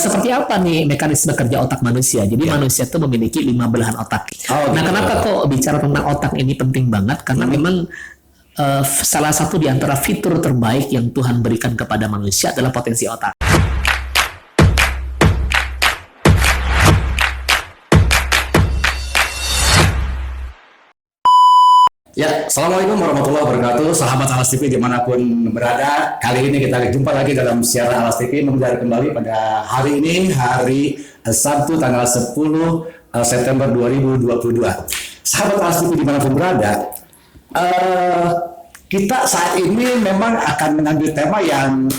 seperti apa nih mekanisme kerja otak manusia? Jadi manusia itu memiliki 5 belahan otak. Nah, kenapa kok bicara tentang otak ini penting banget? Karena memang salah satu di antara fitur terbaik yang Tuhan berikan kepada manusia adalah potensi otak. Ya, Assalamualaikum warahmatullahi wabarakatuh, sahabat Alas TV dimanapun berada. Kali ini kita jumpa lagi dalam siaran Alas TV menggelar kembali pada hari ini, hari Sabtu tanggal 10 September 2022. Sahabat Alas TV dimanapun berada, kita saat ini memang akan mengambil tema yang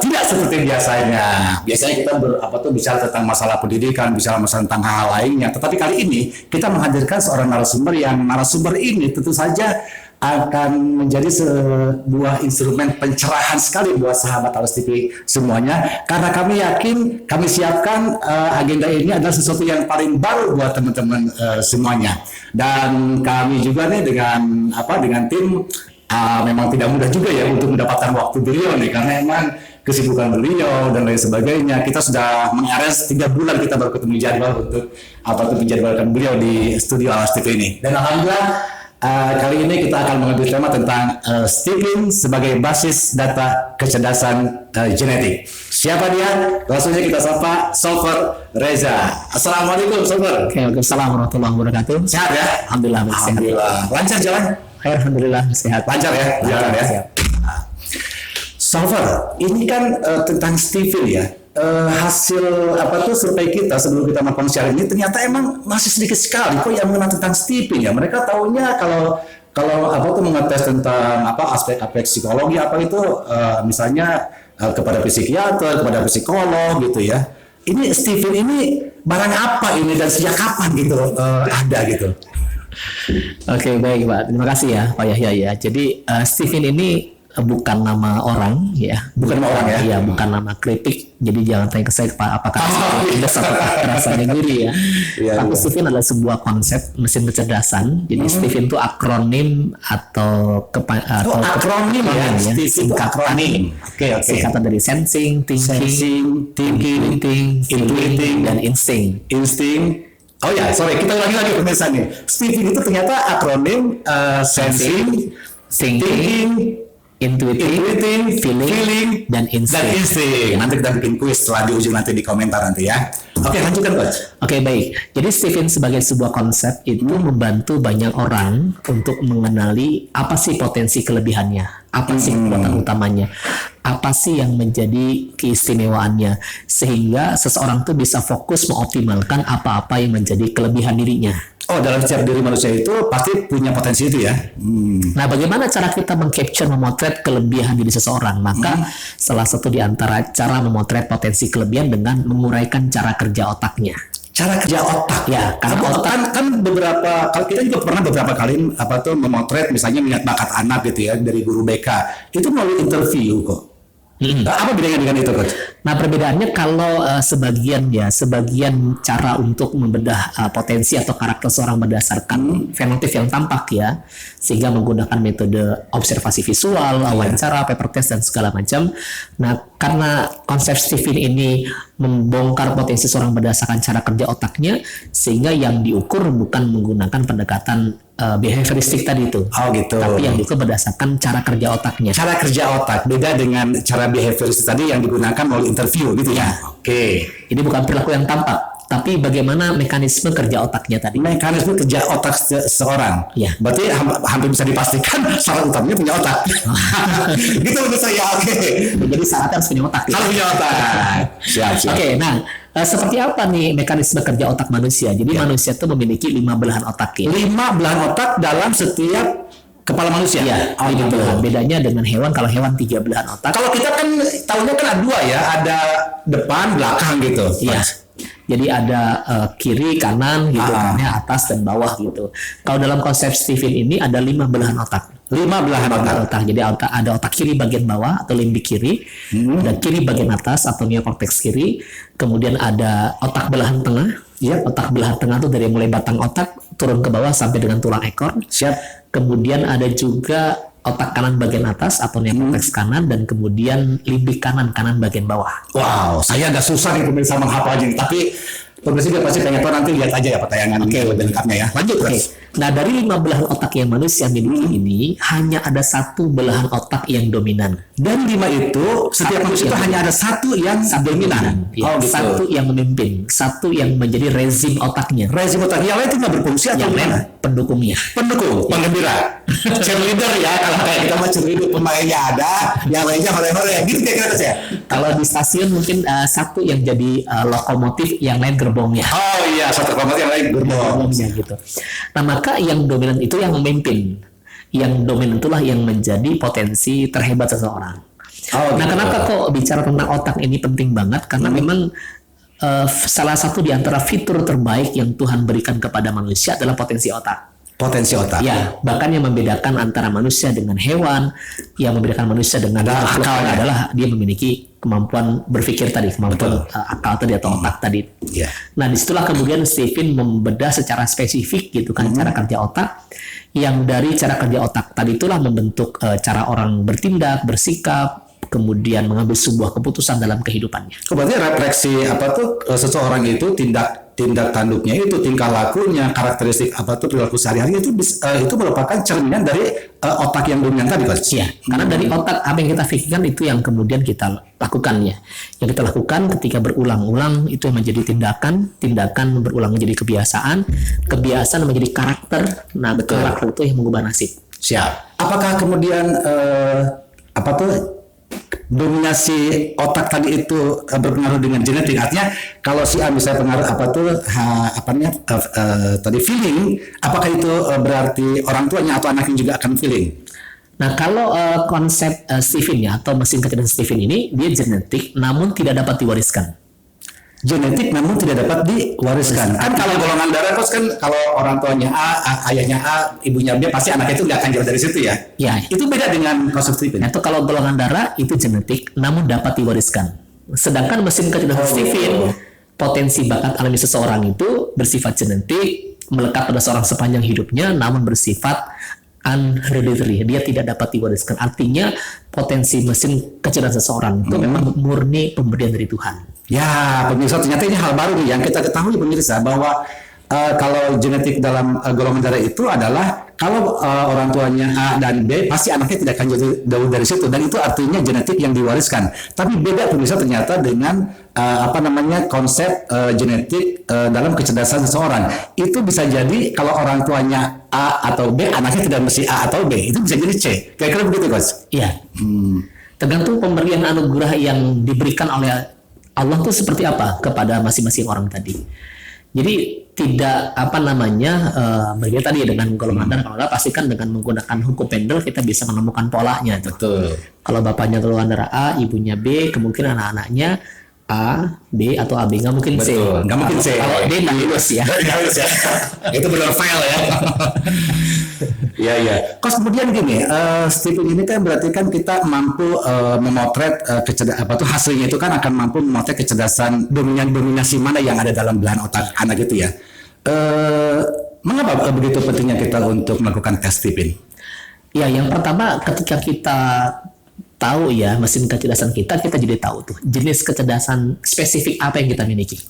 tidak seperti biasanya. Biasanya kita bicara tentang masalah pendidikan, bicara masalah tentang hal lainnya. Tetapi kali ini kita menghadirkan seorang narasumber yang narasumber ini tentu saja akan menjadi sebuah instrumen pencerahan sekali buat sahabat Alas TV semuanya. Karena kami yakin, kami siapkan agenda ini adalah sesuatu yang paling baru buat teman-teman semuanya. Dan kami juga nih dengan tim memang tidak mudah juga ya untuk mendapatkan waktu beliau nih, karena memang kesibukan beliau dan lain sebagainya. Kita sudah mengarrange 3 bulan kita baru ketemu jadwal untuk menjadwalkan beliau di studio Alas TV ini. Dan alhamdulillah kali ini kita akan mengambil tema tentang Stephen sebagai basis data kecerdasan genetik. Siapa dia? Langsung saja kita sapa Solver Reza. Assalamualaikum Solver. Waalaikumsalam warahmatullahi wabarakatuh. Sehat ya? Alhamdulillah. Alhamdulillah. Lancar jalan? Alhamdulillah sehat. Lancar ya? Jalan ya? Siap. Solver, ini kan tentang Stephen ya. Hasil survei kita sebelum kita melakukan siaran ini ternyata emang masih sedikit sekali kok yang mengenal tentang Stephen ya. Mereka taunya kalau mengetes tentang aspek psikologi misalnya kepada psikiater, kepada psikolog gitu ya. Ini Stephen ini barang apa ini dan sejak kapan gitu ada gitu? Oke, baik Pak. Terima kasih ya Pak Yahya ya. Jadi Stephen ini bukan nama orang ya. Bukan nama orang ya? Iya, bukan nama kritik. Jadi jangan tanya ke saya Pak apakah pedas atau rasanya gurih ya. Tapi Stephen adalah sebuah konsep mesin kecerdasan. Jadi Stephen itu akronim atau akronim ya. Singkatan. Singkatan dari sensing, thinking, intuiting, dan insting. Oh ya, sorry, kita ulangi lagi pemirsa nih. Stephen itu ternyata akronim sensing, thinking, intuiting, feeling, dan insting. Nanti kita bikin kuis setelah di ujung nanti di komentar nanti ya. Oke, lanjutkan Coach. Oke, baik. Jadi Stephen sebagai sebuah konsep itu membantu banyak orang untuk mengenali apa sih potensi kelebihannya, apa sih kekuatan utamanya, apa sih yang menjadi keistimewaannya, sehingga seseorang tuh bisa fokus mengoptimalkan apa-apa yang menjadi kelebihan dirinya. Oh, dalam setiap diri manusia itu pasti punya potensi itu ya. Nah, bagaimana cara kita mengcapture, memotret kelebihan diri seseorang? Maka salah satu di antara cara memotret potensi kelebihan dengan menguraikan cara kerja otaknya. Cara kerja otak ya, karena otak kan kalau kita juga pernah beberapa kali memotret misalnya minat bakat anak gitu ya dari guru BK. Itu melalui interview kok. Apa bedanya dengan itu Coach? Nah, perbedaannya kalau sebagian cara untuk membedah potensi atau karakter seorang berdasarkan fenotip yang tampak ya, sehingga menggunakan metode observasi visual, wawancara, paper test dan segala macam. Nah, karena konsep Stephen ini membongkar potensi seorang berdasarkan cara kerja otaknya, sehingga yang diukur bukan menggunakan pendekatan behavioristik tadi itu. Oh gitu. Tapi yang diukur berdasarkan cara kerja otaknya. Cara kerja otak beda dengan cara behavioristik tadi yang digunakan melalui interview gitu ya. Oke. Jadi bukan perilaku yang tampak, tapi bagaimana mekanisme kerja otaknya tadi. Mekanisme kerja otak seseorang. Ya. Berarti hampir bisa dipastikan syarat utamanya punya otak. Gitu menurut saya. Oke. Jadi syaratnya harus punya otak. Harus punya otak. Siap. Oke, nah seperti apa nih mekanisme kerja otak manusia? Jadi manusia itu memiliki 5 belahan otak ya. 5 belahan otak dalam setiap kepala manusia. Iya, 5 belahan. Bedanya dengan hewan, kalau hewan 3 belahan otak. Kalau kita kan tahunya kan ada 2 ya, ada depan, belakang gitu. Iya. Jadi ada kiri, kanan gitu, atas dan bawah gitu. Kalau dalam konsep Stephen ini ada 5 belahan otak. 5 belahan otak. Jadi ada otak kiri bagian bawah atau limbik kiri, ada kiri bagian atas atau neokorteks kiri, kemudian ada otak belahan tengah. Otak belahan tengah itu dari mulai batang otak turun ke bawah sampai dengan tulang ekor. Siap. Kemudian ada juga otak kanan bagian atas atau neokorteks kanan, dan kemudian limbik kanan bagian bawah. Wow, saya agak susah nih pemirsa menghafalnya, tapi pemirsa juga pasti pengen tahu, nanti lihat aja ya tayangan ini lebih lengkapnya ya. Lanjut, Oke. Nah, dari 5 belahan otak yang manusia miliki ini, hanya ada 1 belahan otak yang dominan. Dan 5 itu, setiap manusia itu hanya ada 1 yang dominan. Ya, Oh, gitu. 1 yang memimpin, 1 yang menjadi rezim otaknya. Rezim otak yang lain itu nggak berfungsi atau Yang lain gimana? pendukungnya. Pendukung, penggembira, cheerleader ya, kalau kayak kita mah cheerleader, pemainnya ada, yang lainnya hore-hore, gitu kira-kira ya. Kalau di stasiun mungkin 1 yang jadi lokomotif, yang lain gerbongnya. Oh iya, satu komando yang lain gerbong. Gerbongnya gitu. Nah, maka yang dominan itu yang memimpin. Yang dominan itulah yang menjadi potensi terhebat seseorang. Oh, Nah, gitu. kenapa kok bicara tentang otak ini penting banget? Karena memang salah satu di antara fitur terbaik yang Tuhan berikan kepada manusia adalah potensi otak. Potensi otak. Ya, bahkan yang membedakan antara manusia dengan hewan, yang membedakan manusia dengan makhluk akalnya. adalah dia memiliki kemampuan berpikir tadi, kemampuan akal tadi atau otak tadi. Iya. Nah, disitulah kemudian Stephen membedah secara spesifik gitu kan cara kerja otak, yang dari cara kerja otak tadi itulah membentuk cara orang bertindak, bersikap, kemudian mengambil sebuah keputusan dalam kehidupannya. Berarti refleksi apa tuh seseorang itu tindak tanduknya itu, tingkah lakunya, karakteristik apa tuh perilaku sehari-hari itu merupakan cerminan dari otak yang dominan tadi, Coach. Iya, karena dari otak apa yang kita pikirkan itu yang kemudian kita lakukan ya. Yang kita lakukan ketika berulang-ulang itu yang menjadi tindakan berulang menjadi kebiasaan menjadi karakter. Nah, betul, karakter itu yang mengubah nasib. Siap. Apakah kemudian apa tuh dominasi otak tadi itu berpengaruh dengan genetik? Artinya kalau si A misalnya pengaruh apa tuh tadi feeling, apakah itu berarti orang tuanya atau anaknya juga akan feeling? Nah, kalau konsep Stephen ya atau mesin kecerdasan Stephen ini dia genetik namun tidak dapat diwariskan. Genetik namun tidak dapat diwariskan. Kan kalau golongan darah, Coach, kan kalau orang tuanya A, ayahnya A, ibunya B, pasti anaknya itu nggak akan jauh dari situ ya. Ya, Itu beda dengan konsep Stephen. itu kalau golongan darah itu genetik namun dapat diwariskan. Sedangkan mesin kecerdasan Stephen, potensi bakat alami seseorang itu bersifat genetik, melekat pada seorang sepanjang hidupnya namun bersifat unhereditary. Dia tidak dapat diwariskan. Artinya potensi mesin kecerdasan seseorang itu memang murni pemberian dari Tuhan. Ya, pemirsa, ternyata ini hal baru nih yang kita ketahui, pemirsa, bahwa kalau genetik dalam golongan darah itu adalah kalau orang tuanya A dan B, pasti anaknya tidak akan jauh dari situ, dan itu artinya genetik yang diwariskan. Tapi beda, pemirsa, ternyata dengan konsep genetik dalam kecerdasan seseorang. Itu bisa jadi kalau orang tuanya A atau B, anaknya tidak mesti A atau B, itu bisa jadi C. Kira-kira begitu, Coach? Iya. Tergantung pemberian anugerah yang diberikan oleh Allah itu seperti apa kepada masing-masing orang tadi. Jadi tidak berbeda tadi dengan golongan darah. Kalau nggak pastikan dengan menggunakan hukum Mendel kita bisa menemukan polanya. Betul. Kalau bapaknya golongan darah A, ibunya B, kemungkinan anak-anaknya A, B atau AB, nggak mungkin C. Betul, nggak mungkin C. Kalau D nggak lulus ya. Nggak lulus ya. Itu benar file ya. Iya, iya. Kos kemudian gini, Stephen ini kan berarti kan kita mampu memotret hasilnya itu kan akan mampu memotret kecerdasan dominasi mana yang ada dalam belahan otak anak itu ya. Mengapa begitu pentingnya kita untuk melakukan tes Stephen? Ya, yang pertama ketika kita tahu ya mesin kecerdasan kita jadi tahu tuh jenis kecerdasan spesifik apa yang kita miliki.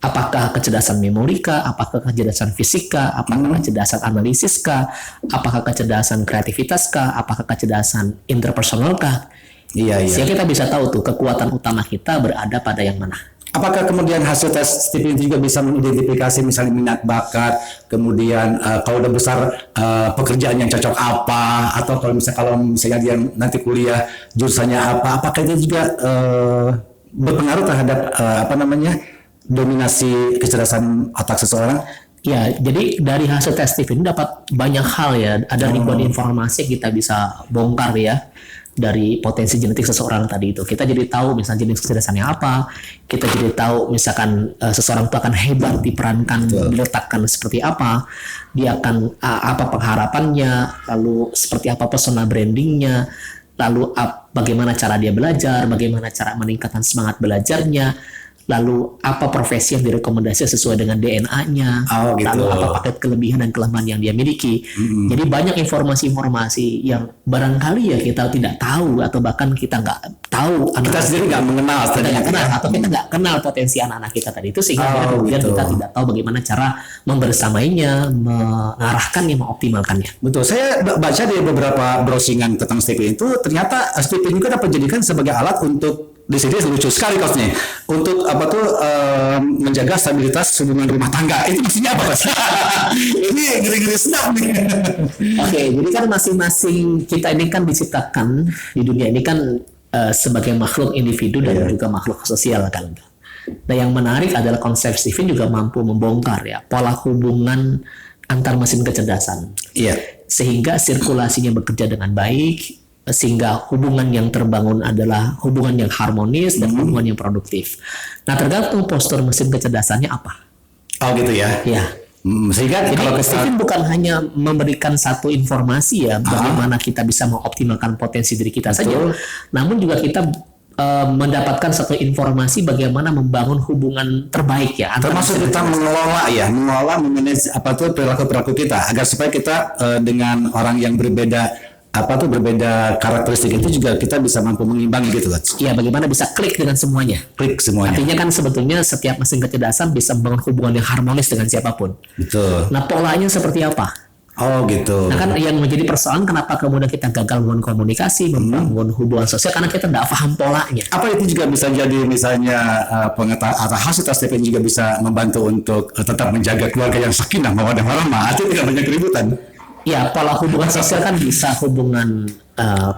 Apakah kecerdasan memorika, apakah kecerdasan fisika, apakah kecerdasan analisis kah, apakah kecerdasan kreativitas kah, apakah kecerdasan interpersonal kah? Iya, iya. Sehingga kita bisa tahu tuh kekuatan utama kita berada pada yang mana. Apakah kemudian hasil tes Stephen juga bisa mengidentifikasi misalnya minat bakat, kemudian kalau udah besar pekerjaan yang cocok apa, atau kalau misalnya dia nanti kuliah jurusannya apa, apakah itu juga berpengaruh terhadap dominasi kecerdasan otak seseorang? Ya, jadi dari hasil tes Stephen dapat banyak hal ya, ada ribuan informasi yang kita bisa bongkar ya. Dari potensi genetik seseorang tadi itu, kita jadi tahu misalnya jenis kecerdasannya apa, kita jadi tahu misalkan seseorang itu akan hebat diperankan, diletakkan seperti apa, dia akan apa pengharapannya, lalu seperti apa persona brandingnya, lalu bagaimana cara dia belajar, bagaimana cara meningkatkan semangat belajarnya, lalu apa profesi yang direkomendasi sesuai dengan DNA-nya, Oh, gitu. lalu apa paket kelebihan dan kelemahan yang dia miliki. Jadi banyak informasi-informasi yang barangkali ya kita tidak tahu atau bahkan kita nggak tahu. Kita sendiri nggak mengenal, kita nggak kenal tadinya. atau kita nggak kenal potensi anak-anak kita tadi itu, sehingga akhirnya kemudian gitu. kita tidak tahu bagaimana cara membersamainya, mengarahkannya, mengoptimalkannya. Betul, saya baca di beberapa browsingan tentang Stepin itu ternyata Stepin juga dapat dijadikan sebagai alat untuk, di sini lucu sekali coachnya, untuk apa tuh menjaga stabilitas hubungan rumah tangga. Itu maksudnya apa, Coach? Ini ngeri-ngeri sedap nih. Oke, jadi kan masing-masing kita ini kan diciptakan di dunia ini kan sebagai makhluk individu dan juga makhluk sosial kan. Nah, yang menarik adalah konsep Stephen juga mampu membongkar ya pola hubungan antar mesin kecerdasan, Iya. sehingga sirkulasinya bekerja dengan baik, sehingga hubungan yang terbangun adalah hubungan yang harmonis dan hubungan yang produktif. Nah, tergantung postur mesin kecerdasannya apa. Oh gitu ya. Ya. Sehingga Jadi kalau kita Stephen bukan hanya memberikan satu informasi ya bagaimana kita bisa mengoptimalkan potensi diri kita saja, namun juga kita mendapatkan satu informasi bagaimana membangun hubungan terbaik ya. antara termasuk mesin kita mengelola memanage apa tuh perilaku kita agar supaya kita dengan orang yang berbeda berbeda karakteristik itu juga kita bisa mampu mengimbangi gitu, Coach. Ya, bagaimana bisa klik dengan semuanya. Klik semuanya. Artinya kan sebetulnya setiap mesin kecerdasan bisa membangun hubungan yang harmonis dengan siapapun. Betul. Nah, polanya seperti apa? Oh gitu. Nah, kan yang menjadi persoalan kenapa kemudian kita gagal membangun komunikasi, membangun hubungan sosial, karena kita tidak paham polanya. Apa itu juga bisa jadi misalnya pengetahuan atau hasil tes TPN juga bisa membantu untuk tetap menjaga keluarga yang sakinah mawaddah warahmah, atau tidak banyak keributan. Ya, pola hubungan sosial kan bisa hubungan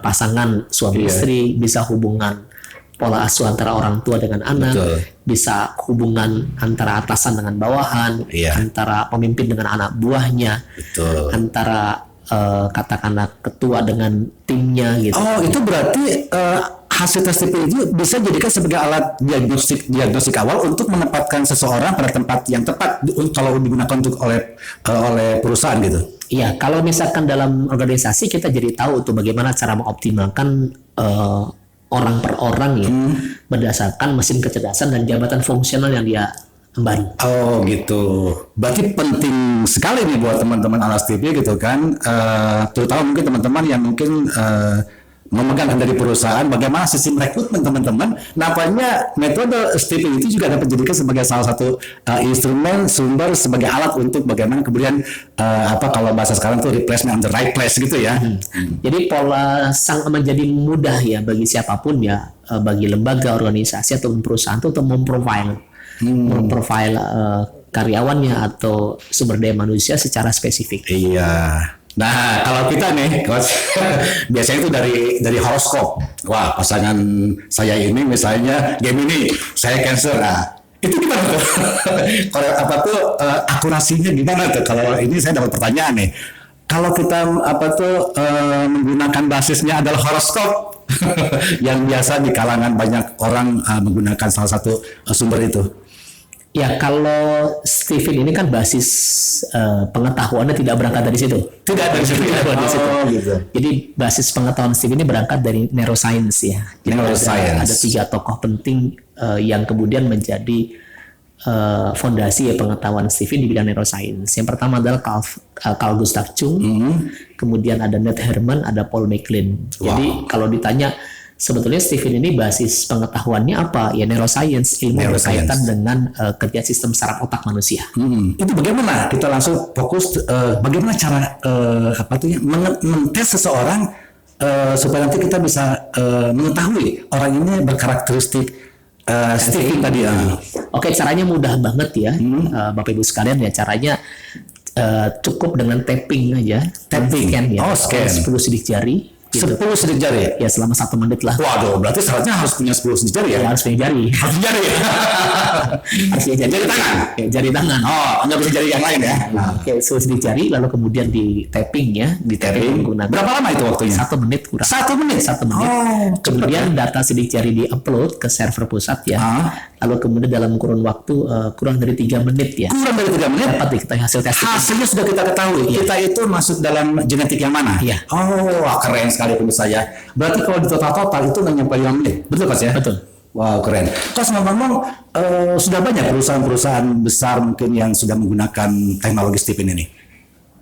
pasangan suami istri, bisa hubungan pola asuh antara orang tua dengan anak, Betul. bisa hubungan antara atasan dengan bawahan, Iya. antara pemimpin dengan anak buahnya, Betul. antara katakanlah ketua dengan timnya gitu. Oh, itu berarti hasil tes TPN itu bisa dijadikan sebagai alat diagnostik awal untuk menempatkan seseorang pada tempat yang tepat kalau digunakan untuk oleh perusahaan gitu. Iya, kalau misalkan dalam organisasi kita jadi tahu tuh bagaimana cara mengoptimalkan orang per orang ya berdasarkan mesin kecerdasan dan jabatan fungsional yang dia emban. Oh gitu. Berarti penting sekali nih buat teman-teman Alas TV gitu kan, terutama mungkin teman-teman yang mungkin memegang dari perusahaan, bagaimana sistem rekrutmen teman-teman. Nampaknya metode Stephen itu juga dapat dijadikan sebagai salah satu instrumen sumber sebagai alat untuk bagaimana kemudian kalau bahasa sekarang tuh replacement on the right place gitu ya. Jadi pola menjadi mudah ya bagi siapapun ya, bagi lembaga, organisasi atau perusahaan itu untuk memprofile karyawannya atau sumber daya manusia secara spesifik. Iya. Nah, kalau kita nih, Coach, biasanya itu dari horoskop. Wah, pasangan saya ini misalnya Gemini, saya Cancer. Nah, itu gimana tuh? Kalau akurasinya gimana tuh? Kalau ini saya dapat pertanyaan nih. Kalau kita menggunakan basisnya adalah horoskop yang biasa di kalangan banyak orang menggunakan salah satu sumber itu. Ya, kalau Stephen ini kan basis pengetahuannya tidak berangkat dari situ. Tidak dari situ. Gitu. Jadi basis pengetahuan Stephen ini berangkat dari neuroscience ya. Jadi ada 3 tokoh penting yang kemudian menjadi fondasi ya pengetahuan Stephen di bidang neuroscience. Yang pertama adalah Carl Gustav Jung, kemudian ada Ned Herman, ada Paul MacLean. Jadi kalau ditanya sebetulnya Stephen ini basis pengetahuannya apa? Ya neuroscience, ilmu berkaitan dengan kerja sistem saraf otak manusia. Itu bagaimana? Kita langsung fokus bagaimana cara mentes seseorang supaya nanti kita bisa mengetahui orang ini berkarakteristik Stephen tadi ya. Oke, caranya mudah banget ya, Bapak Ibu sekalian ya. Caranya cukup dengan tapping aja, scan ya, scan 10 sidik jari. Gitu. 10 sidik jari ya selama 1 menit lah. Waduh, berarti syaratnya harus punya 10 sidik jari ya? Ya, harus punya jari. Harus jari ya? Harus punya jari tangan. Ya, jari tangan. Oh, nggak bisa jari yang lain ya? Nah, oke, 10 sidik jari lalu kemudian di tapping ya, di tapping menggunakan. Berapa lama itu waktunya? 1 menit kurang. 1 menit. 1 menit. Oh, kemudian data sidik jari di-upload ke server pusat ya. Lalu kemudian dalam kurun waktu kurang dari 3 menit ya. Kurang dari 3 menit? Dapat diketahui hasil tes. Hasilnya sudah kita ketahui. Kita itu masuk dalam genetik yang mana? Iya. Oh, wah, keren sekali pemirsa saya. Berarti kalau di total itu nggak nyampe 5 menit. Betul, Coach ya? Betul. Wow, keren. Kos ngomong-ngomong, sudah banyak perusahaan-perusahaan besar mungkin yang sudah menggunakan teknologi Stephen ini.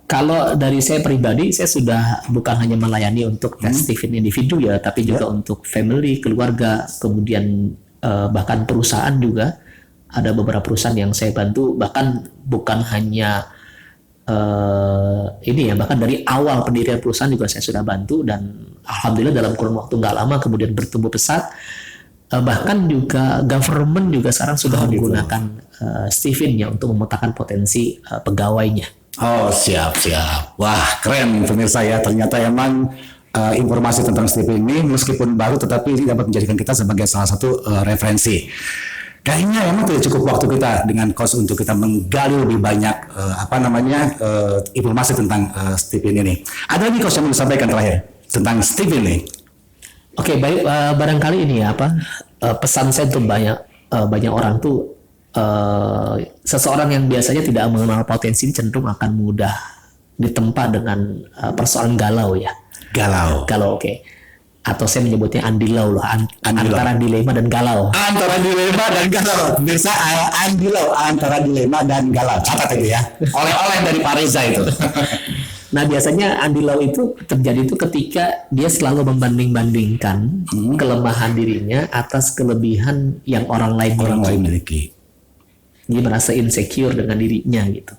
Kalau dari saya pribadi, saya sudah bukan hanya melayani untuk tes Stephen individu ya, tapi juga untuk family, keluarga, kemudian bahkan perusahaan juga. Ada beberapa perusahaan yang saya bantu, bahkan bukan hanya ini ya, bahkan dari awal pendirian perusahaan juga saya sudah bantu, dan alhamdulillah dalam kurun waktu nggak lama kemudian bertumbuh pesat. Bahkan juga government juga sekarang sudah menggunakan Stephen ya untuk memetakan potensi pegawainya. Oh, siap. Wah, keren pemirsa ya. Ternyata emang informasi tentang Stephen ini meskipun baru, tetapi ini dapat menjadikan kita sebagai salah satu referensi. Kayaknya emang tidak cukup waktu kita dengan Coach untuk kita menggali lebih banyak informasi tentang Stephen ini. Ada lagi Coach yang mau disampaikan terakhir tentang Stephen ini? Oke, baik, barangkali ini ya pesan saya untuk banyak orang tuh, seseorang yang biasanya tidak mengenal potensi ini cenderung akan mudah ditempa dengan persoalan galau ya. Galau, oke. Atau saya menyebutnya andilau lah, antara dilema dan galau. Antara dilema dan galau. Pemirsa, andilau antara dilema dan galau. Catat itu ya. Oleh-oleh dari Pak Reza itu. Nah, biasanya andilau itu terjadi itu ketika dia selalu membanding-bandingkan kelemahan dirinya atas kelebihan yang orang lain miliki. Dia merasa insecure dengan dirinya gitu.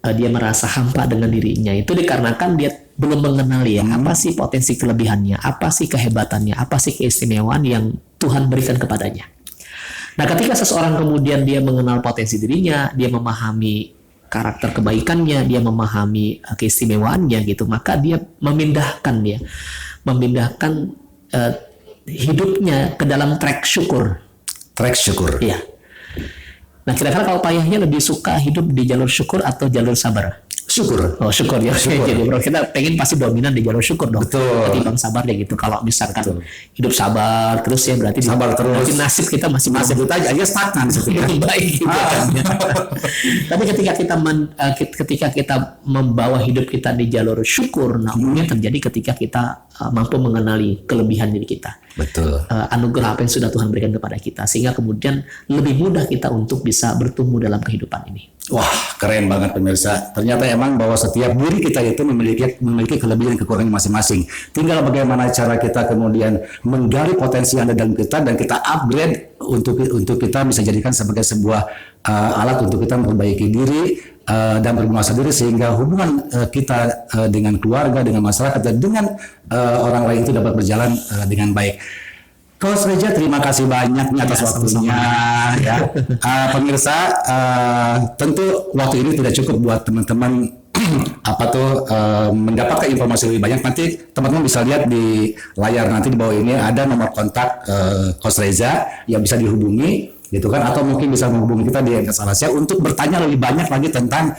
Dia merasa hampa dengan dirinya. Itu dikarenakan dia belum mengenali ya apa sih potensi kelebihannya, apa sih kehebatannya, apa sih keistimewaan yang Tuhan berikan kepadanya. Nah, ketika seseorang kemudian dia mengenal potensi dirinya, dia memahami karakter kebaikannya, dia memahami keistimewaannya gitu, maka dia memindahkan hidupnya ke dalam track syukur. Track syukur. Iya. Nah, kira-kira kalau payahnya lebih suka hidup di jalur syukur atau jalur sabar? Syukur. Oh, syukur ya. Syukur. Jadi bro, kita pengen pasti dominan di jalur syukur dong. Betul. Ketimbang sabar deh gitu. Kalau misalkan hidup sabar terus ya berarti sabar terus. Berarti nasib kita masih kita aja stagnan situ. Baik gitu kan. Tapi ketika kita membawa hidup kita di jalur syukur, nah umumnya terjadi ketika kita mampu mengenali kelebihan diri kita. Betul. Anugerah apa yang sudah Tuhan berikan kepada kita, sehingga kemudian lebih mudah kita untuk bisa bertumbuh dalam kehidupan ini. Wah, keren banget pemirsa. Ternyata emang bahwa setiap diri kita itu memiliki kelebihan dan kekurangan masing-masing. Tinggal bagaimana cara kita kemudian menggali potensi yang ada dalam kita dan kita upgrade untuk kita bisa jadikan sebagai sebuah alat untuk kita memperbaiki diri dan bermuasa diri, sehingga hubungan kita dengan keluarga, dengan masyarakat, dan dengan orang lain itu dapat berjalan dengan baik. Coach Reza, terima kasih banyak atas waktunya. Ya. Pemirsa, tentu waktu ini tidak cukup buat teman-teman mendapatkan informasi lebih banyak. Nanti teman-teman bisa lihat di layar nanti di bawah ini ada nomor kontak Coach Reza yang bisa dihubungi, gitu kan? Atau mungkin bisa menghubungi kita di MTS Alasya untuk bertanya lebih banyak lagi tentang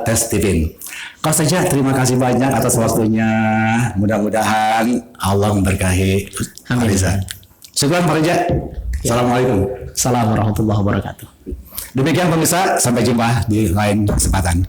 tes Stephen. Coach Reza, terima kasih banyak atas waktunya. Mudah-mudahan Allah memberkahi Pak Reza. Syukur Pak Reza. Assalamualaikum. Assalamualaikum warahmatullahi wabarakatuh. Demikian pemirsa, sampai jumpa di lain kesempatan.